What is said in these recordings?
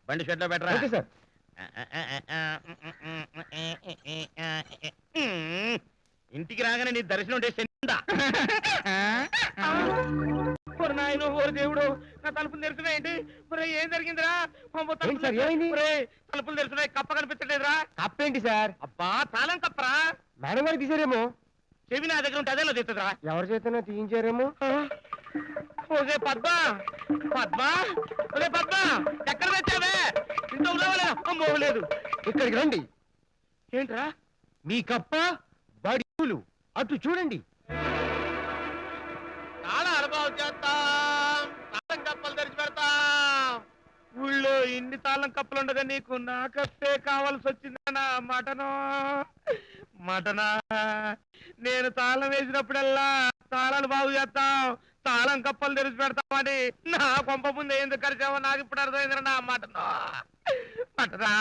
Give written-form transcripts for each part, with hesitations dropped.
బండి షెడ్ లో పెట్టరా. Okay sir. ఇంటికి రాగానే నీ దర్శనం నాయన ఓరు దేవుడు, నా తలుపులు తెరుచున్నాయండి. ఏం జరిగిందిరా? ఏంటి సార్, ఏమైంది? తలుపులు తెరుచున్నాయి, కప్ప కనిపించలేదురా. కప్పేంటి సార్? అబ్బా తాళం కప్పరా. మేడం గారికి తీసారేమో. చెవి నా దగ్గర ఉంటే అదేలో తెస్తుందిరా. ఎవరి చేతనో తీయించారేమో. ఓకే పద్మ, పద్మ, ఒరే పద్మ, ఎక్కడ తెచ్చావే? ఇంట్లో ఉన్నావా? అమ్మో లేదు. ఇక్కడికి రండి. ఏంట్రా? మీ కప్ప బడిలు అటు చూడండి. తాళాలు బాగు చేస్తాం, తాళం కప్పలు తెరిచి పెడతాం. ఊళ్ళో ఇన్ని తాళం కప్పలు ఉండగా నీకు నా కప్పే కావాల్సి వచ్చిందనా? మటనా నేను తాళం వేసినప్పుడల్లా తాళాలు బాగు చేస్తాం, తాళం కప్పలు తెరిచి పెడతామని నా కొంప ముందు ఎందుకు కరిచావో నాకు ఇప్పుడు అర్థమైందిరా. నా మటనా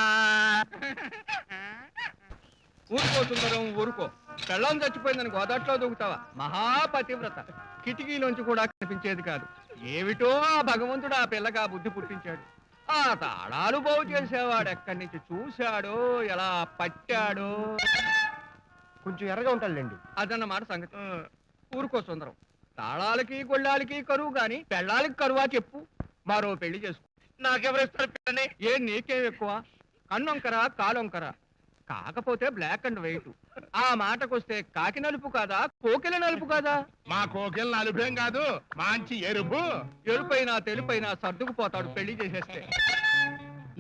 ఊరుకో సుందరం, ఊరుకో. పెళ్ళం చచ్చిపోయిందని గోదాట్లో దూకుతావా? మహాపతివ్రత. కిటికీలోంచి కూడా కనిపించేది కాదు. ఏమిటో ఆ భగవంతుడు ఆ పిల్లగా బుద్ధి పుట్టించాడు. ఆ తాళాలు బాగు చేసేవాడు ఎక్కడి నుంచి చూశాడో, ఎలా పట్టాడో. కొంచెం ఎర్రగా ఉంటాడులేండి. అదన్నమాట సంగతి. ఊరుకో సుందరం. తాళాలకి గొళ్ళాలకి కరువు గాని పెళ్ళాలకి కరువా చెప్పు? మరో పెళ్లి చేసుకో. నాకెవరిస్తారు పిల్లని? ఏ నీకేం ఎక్కువ? కన్నొంకరా కాలొంకరా? కాకపోతే బ్లాక్ అండ్ వైట్. ఆ మాటకొస్తే కాకి నలుపు కాదా, కోకిల నలుపు కాదా? మా కోకిల నలుపేం కాదు, మంచి ఎరుపు. ఎరుపైనా తెలుపైనా సర్దుకుపోతాడు పెళ్లి చేసేస్తే.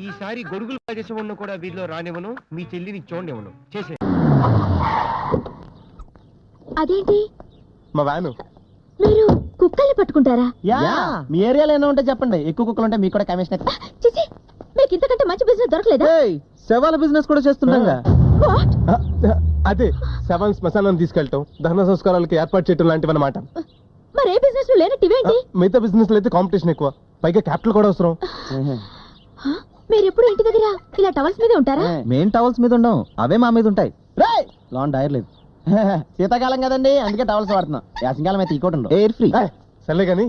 ఈసారి గొడుగులు చేసే ఉన్న కూడా వీరిలో రానివ్వను, మీ చెల్లిని చూడనివ్వను. చేసే. అదేంటి మా వ్యాను. మీరు కుక్కల్ని పట్టుకుంటారా? మీ ఏరియాలో ఏమో ఉంటే చెప్పండి, ఎక్కువ కుక్కలు ఉంటే మీకు కూడా కమిషన్. చిచి, మీకు ఇంతకంటే మంచి బిజినెస్ దొరకలేదా? శవాల బిజినెస్ కూడా చేస్తున్నాం. What? అదే శవం శ్మశానం తీసుకెళ్ళటం, దహన సంస్కారాలకు ఏర్పాటు చేయటం లాంటివి అన్నమాట. మరి ఏ బిజినెస్ లో లేనట్టు ఇవేంటి? మిగతా బిజినెస్ లో అయితే కాంపిటీషన్ ఎక్కువ, పైగా క్యాపిటల్ కూడా అవసరం. మీరు ఎప్పుడు ఇంటి దగ్గర ఇలా టవల్స్ మీద ఉంటారా? మెయిన్ టవల్స్ మీద ఉండం, అవే మా మీద ఉంటాయి. లాన్ డైర్ లేదు. శీతాకాలం కదండి, అందుకే టవల్స్ వాడుతున్నాం. వేసవికాలం అయితే ఇంకోటి ఉండవు, ఎయిర్ ఫ్రీ. సర్లే కానీ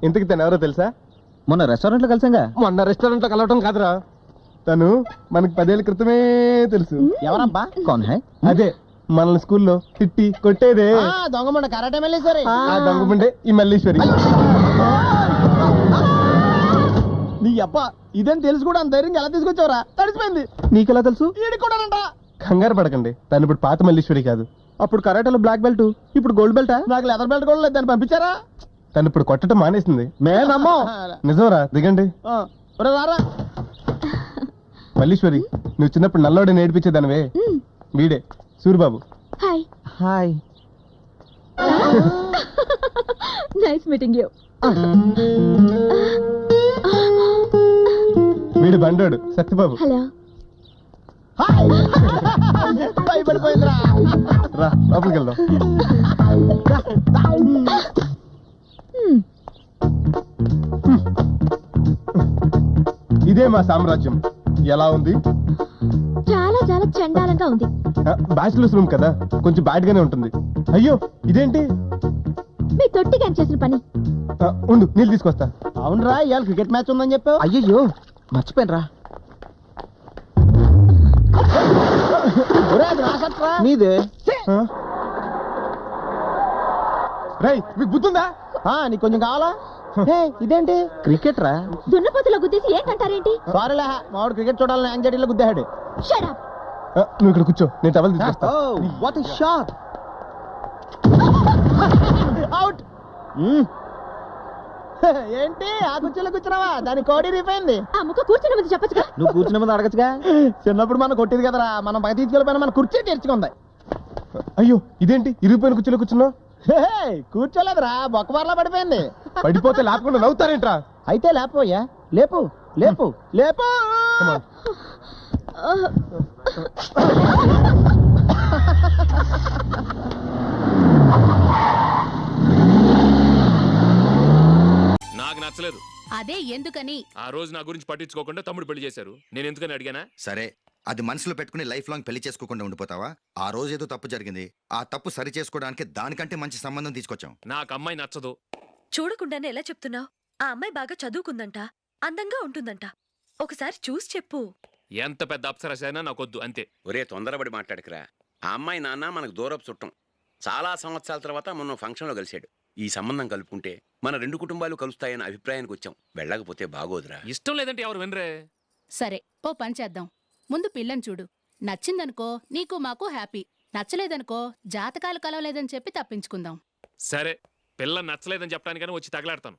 ఇంతకి తను ఎవరో తెలుసా? మొన్న రెస్టారెంట్ లో కలిసాంగా. మొన్న రెస్టారెంట్ లో కలవటం కాదురా, తను మనకి 10 ఏళ్ల క్రితమే తెలుసు. ఎవరబ్బా? కౌన్ హై? అదే మనల్ని స్కూల్లో తిట్టి కొట్టేదే దొంగమండ కరాటే మల్లేశ్వరి. ఆ దొంగముండే ఈ మల్లీశ్వరి. నీ అబ్బా ఇదేం తెలుసు కూడా అంత ధైర్యం ఎలా తీసుకొచ్చావరా? తడిసిపోయింది. నీకెలా తెలుసు? ఈడి కూడా కంగారు పడకండి, తను ఇప్పుడు పాత మల్లీశ్వరి కాదు. అప్పుడు కరాటేలో బ్లాక్ బెల్ట్, ఇప్పుడు గోల్డ్ బెల్ట్. నాకు లెదర్ బెల్ట్ కూడా లేదు, దాన్ని పంపించారా? తను ఇప్పుడు కొట్టడం మానేసింది. మేనమ్మో నిజంరా, దిగండి. రారా. మల్లీశ్వరి, నువ్వు చిన్నప్పుడు నల్లోడే నేర్పించేదానివే, వీడే Suribabu. Hi. Hi. Nice meeting you. వీడు బండోడు సత్యబాబు. హలో. భయపడిపోయిందిరా. రా లోపలికి వెళ్దాం. ఇదే మా సామ్రాజ్యం. ఎలా ఉంది? చాలా చాలా చండాలంగా ఉంది. బ్యాచిలర్స్ రూమ్ కదా, కొంచెం బ్యాడ్ గానే ఉంటుంది. అయ్యో ఇదేంటి? మీ తొట్టి గాని చేసిన పని. ఉండు నీళ్ళు తీసుకొస్తా. అవునరా, ఇవాళ క్రికెట్ మ్యాచ్ ఉందని చెప్పావు. అయ్యయ్యో మర్చిపోయినరా. నీదే. రేయ్ మీకు బుద్ధుందా? నీకు కొంచెం కావాలా? ఇదేంటి క్రికెట్ రా? దున్నపోతులో గుద్దేసి ఏంటంటారేంటి? సారీలే, మావాడు క్రికెట్ చూడాలని యాంగ్జైటీలో గుద్దాడు. Shut up. నువ్వు ఇక్కడ కూర్చో, నేను టవల్ తీసుకొస్తా. What a shot. అవుట్. ఏంటి ఆ కుర్చీలో కూర్చున్నావా? దాని కోడి రీపోయింది. ఆ ముక్క కూర్చున్న ముందు చెప్పచ్చుగా. నువ్వు కూర్చున్న ముందు అడగచ్చుగా. చిన్నప్పుడు మనం కొట్టేది కదరా, మనం బయట తీసుకెళ్ళిపోయినా మన కుర్చీ తెరుచుకుంది. అయ్యో ఇదేంటి ఇరిగిపోయిన కుర్చీలో కూర్చున్నావు? కూర్చోలేదురా, బొక్కబార్లా పడిపోయింది. పడిపోతే లేపకుండా నవ్వుతారేంట్రా? అయితే లేపోయా, లేపు లేపు లేపు. నాకు నచ్చలేదు. అదే ఎందుకని? ఆ రోజు నా గురించి పట్టించుకోకుండా తమ్ముడు పెళ్లి చేశారు. నేను ఎందుకని అడిగానా? సరే, అది మనసులో పెట్టుకుని లైఫ్ లాంగ్ పెళ్లి చేసుకోకుండా ఉండిపోతావా? ఆ రోజు ఏదో తప్పు జరిగింది, ఆ తప్పు సరి చేసుకోవడానికి దానికంటే మంచి సంబంధం తీసుకొచ్చాం. నాకు అమ్మాయి నచ్చదు. చూడకుండానే ఎలా చెప్తున్నావు? ఆ అమ్మాయి బాగా చదువుకుందంట, అందంగా ఉంటుందంట. ఒకసారి చూసి చెప్పు. ఎంత పెద్ద అప్సరస అయినా నాకొద్దు అంతే. ఒరే తొందరపడి మాట్లాడకురా. ఆ అమ్మాయి నాన్న మనకు దూరపు చుట్టం. చాలా సంవత్సరాల తర్వాత మొన్న ఫంక్షన్లో కలిశాడు. ఈ సంబంధం కలుపుకుంటే మన 2 కుటుంబాలు కలుస్తాయన్న అభిప్రాయానికి వచ్చాం. వెళ్ళకపోతే బాగోదురా. ఇష్టం లేదంటే ఎవరు వినరే. సరే ఓ పని చేద్దాం. ముందు పిల్లని చూడు. నచ్చిందనుకో నీకు మాకు హ్యాపీ. నచ్చలేదనుకో జాతకాలు కలవలేదని చెప్పి తప్పించుకుందాం. సరే, పిల్ల నచ్చలేదని చెప్పడానికని వచ్చి తగలాడతాను.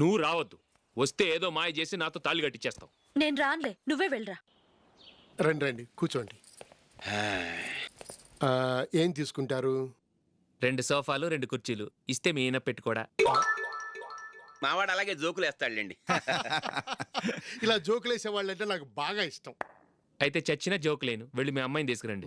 నువ్వు రావద్దు. వస్తే ఏదో మాయ చేసి నాతో తాళి కట్టించేస్తావు. నేను రానులే, నువ్వే వెళ్ళరా. రండి రండి కూర్చోండి. ఏం తీసుకుంటారు? 2 సోఫాలు 2 కుర్చీలు ఇస్తే మీ ఈయన పెట్టుకోడా. మావాడు అలాగే జోకులు వేస్తాడులేండి. ఇలా జోకులేసే వాళ్ళంటే నాకు బాగా ఇష్టం. అయితే చచ్చిన జోక్ లేను. వెళ్ళి మీ అమ్మాయిని తీసుకురండి.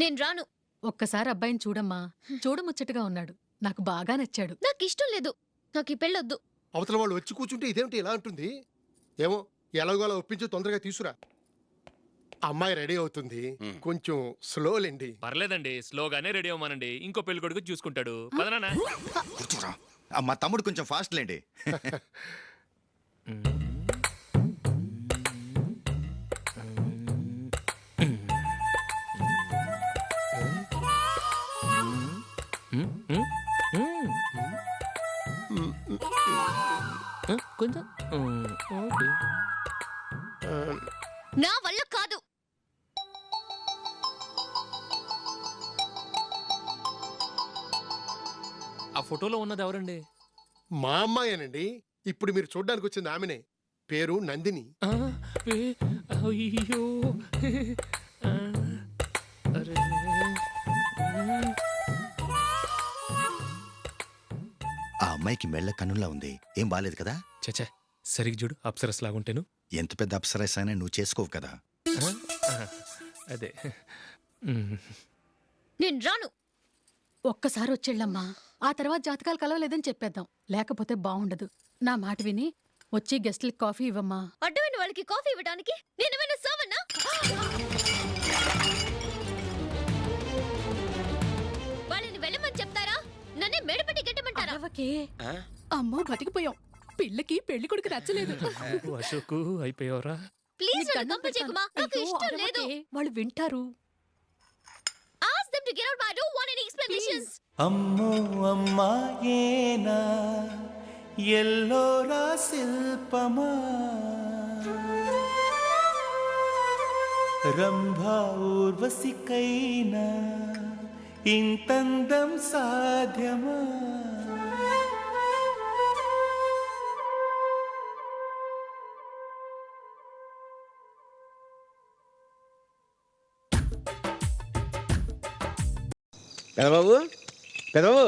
నేను రాను. ఒక్కసారి అబ్బాయిని చూడమ్మా. చూడముచ్చటగా ఉన్నాడు. నాకు బాగా నచ్చాడు. నాకు ఇష్టం లేదు. నాకు ఈ పెళ్ళొద్దు. అవతల వాళ్ళు వచ్చి కూర్చుంటే ఇదేమిటి ఇలా ఉంటుంది? ఏమో ఎలాగోలా ఒప్పించి తొందరగా తీసురా. అమ్మాయి రెడీ అవుతుంది, కొంచెం స్లోలేండి. పర్లేదండి, స్లోగానే రెడీ అవ్వమానండి. ఇంకో పెళ్లి కొడుకు చూసుకుంటాడు. పదనా. కూర్చోరా. మా తమ్ముడు కొంచెం ఫాస్ట్ లేండి. కొంచెం నా వల్ల కాదు. ఆ ఫోటోలో ఉన్నది ఎవరండి? మా అమ్మాయేనండి. ఇప్పుడు మీరు చూడ్డానికి వచ్చింది ఆమెనే. పేరు నందిని. అయ్యో, ఆ అమ్మాయికి మెళ్ళ కన్నులా ఉంది. ఏం బాలేదు కదా? చచ్చా, సరిగ్గా చూడు. అప్సరస్ లాగుంటేను. ఎంత పెద్ద అప్సరస్ అయినా నువ్వు చేసుకోవు కదా. అదే. నేను రాను. ఒక్కసారి వచ్చేళ్ళమ్మా. ఆ తర్వాత జాతకాలు కలవలేదని చెప్పేద్దాం. లేకపోతే బాగుండదు. నా మాట విని వచ్చి గెస్ట్లకి కాఫీ ఇవ్వమ్మా. అడ్డమైన వాళ్ళకి కాఫీ ఇవ్వడానికి నేనేమైనా సోమన్నా? వాళ్ళని వెళ్ళమని చెప్తారా? నన్నే మెడపట్టి గెట్టమంటారా? అరవకే. అమ్మో బతికిపోయాం. పిల్లకి పెళ్లి కొడుకు నచ్చలేదు. అశోకు అయిపోయావరా. ప్లీజ్ నన్ను పంపించేకుమా. నాకు ఇష్టం లేదు. వాళ్ళు వింటారు. Ask them to get out, but I don't want any explanations. అమ్మో అమ్మాయేనా ఎల్లోరా శిల్పమా రంభా ఊర్వశికైనా ఇంతందం సాధ్యమా? పెదబాబు, పెదబాబు,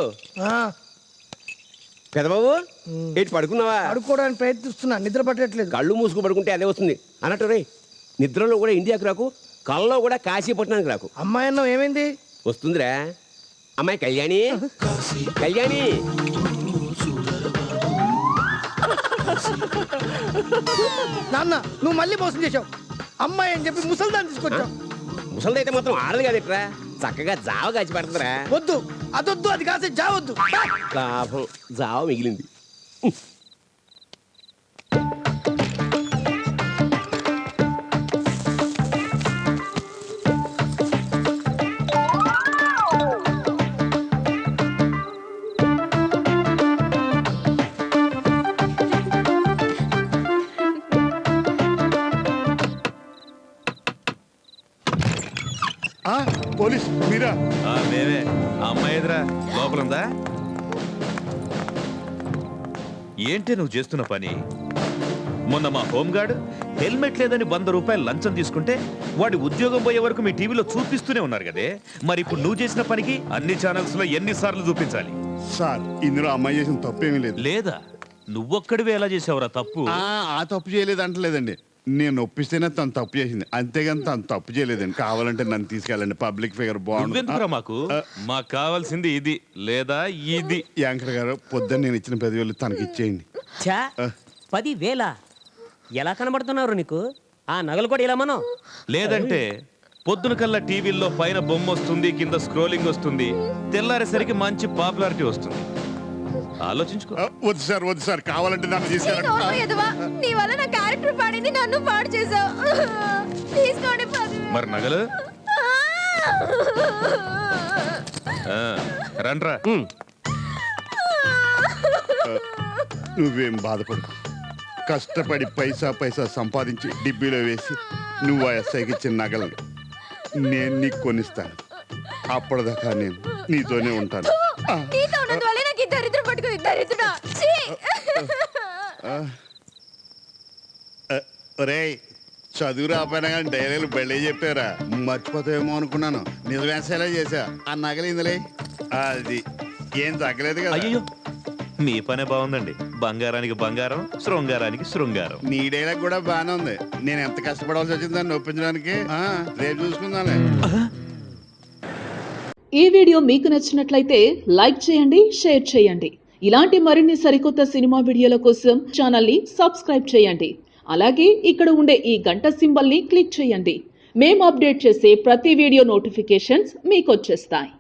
పెదబాబు, ఏంటి పడుకున్నావా? పడుకోవడానికి ప్రయత్నిస్తున్నా, నిద్ర పట్టట్లేదు. కళ్ళు మూసుకు పడుకుంటే అదే వస్తుంది అన్నట్టు. రే, నిద్రలో కూడా ఇండియాకి రాకు, కళ్ళలో కూడా కాశీపట్నానికి రాకు. అమ్మాయి అన్నం ఏమైంది? వస్తుందిరా. అమ్మాయి కళ్యాణి, కళ్యాణి. నాన్న, నువ్వు మళ్ళీ మోసం చేశావు. అమ్మాయి అని చెప్పి ముసల్దాన్ని తీసుకొచ్చావు. ముసలిదైతే మాత్రం ఆడదు కదట్రా. చక్కగా జావ కాచి పెడతారా? వద్దు, అదొద్దు, అది కాసే జావద్దు. లాభం, జావ మిగిలింది. పోలీస్ మీరా? మేమే. అమ్మాయి ఎదురా లోపలుందా? ఏంటి నువ్వు చేస్తున్న పని? మొన్న మా హోంగార్డ్ హెల్మెట్ లేదని 100 రూపాయలు లంచం తీసుకుంటే వాడి ఉద్యోగం పోయే వరకు మీ టీవీలో చూపిస్తూనే ఉన్నారు కదే. మరి ఇప్పుడు నువ్వు చేసిన పనికి అన్ని ఛానల్స్ లో ఎన్నిసార్లు చూపించాలి? సార్, ఇందులో అమ్మాయి చేసిన తప్పేమీ లేదు. లేదా నువ్వొక్కడివే ఎలా చేసావురా తప్పు? ఆ తప్పు చేయలేదు అంటలేదండి. నేను ఒప్పిస్తేనే తను తప్పు చేసింది, అంతేగాని తను తప్పు చేయలేదండి. కావాలంటే నన్ను తీసుకెళ్ళండి, పబ్లిక్ ఫిగర్ నువ్వెందుకురా మాకు? మాకు కావాల్సింది ఇది లేదా ఇది. యాంకర్ గారు, పొద్దున్న నేను ఇచ్చిన 10,000 తనకి ఇచ్చేయండి. 10,000 ఎలా కనబడుతున్నారు నీకు? ఆ నగలు కూడా ఇలా మనం. లేదంటే పొద్దున కల్లా టీవీల్లో పైన బొమ్మ వస్తుంది, కింద స్క్రోలింగ్ వస్తుంది, తెల్లారేసరికి మంచి పాపులారిటీ వస్తుంది. ఆలోచించుకో. వద్దు సార్ కావాలంటే నన్ను తీసుకెళ్ళండి. నీ వల్ల నా క్యారెక్టర్ పాడింది, నన్ను పాడు చేసావు. తీసుకోండి 10,000. మరి నగలు రండ్రా. నువ్వేం బాధపడకు. కష్టపడి పైసా సంపాదించి డిబ్బీలో వేసి నువ్వు ఆ ఎస్ఐకి ఇచ్చిన నగలను నేను నీకు కొనిస్తాను. అప్పటిదాకా నేను నీతోనే ఉంటాను. నీతో ఉన్నందువల్లే నాకు ఈ దరిద్రం పట్టుకుంది. దరిద్రుడా! ఛీ! ఒరేయ్, చదువు రాపోయినా కానీ డైరీలు బళ్ళే చెప్పారా? మర్చిపోతావేమో అనుకున్నాను. నిజమేసేలా చేశా. ఆ నగలు ఇందులే. అది ఏం తగ్గలేదు కదా. అయ్యో, మీ పనే బాగుందండి. బంగారానికి బంగారం, శృంగారానికి శృంగారం. నీ డైలాగ్ కూడా బాగానే ఉంది. నేను ఎంత కష్టపడాల్సి వచ్చిందని ఒప్పించడానికి. రేపు చూసుకుందాంలే. ఈ వీడియో మీకు నచ్చినట్లయితే లైక్ చేయండి, షేర్ చేయండి. ఇలాంటి మరిన్ని సరికొత్త సినిమా వీడియోల కోసం ఛానల్ని సబ్స్క్రైబ్ చేయండి. అలాగే ఇక్కడ ఉండే ఈ గంట సింబల్ని క్లిక్ చేయండి. మేము అప్డేట్ చేసే ప్రతి వీడియో నోటిఫికేషన్స్ మీకు వచ్చేస్తాయి.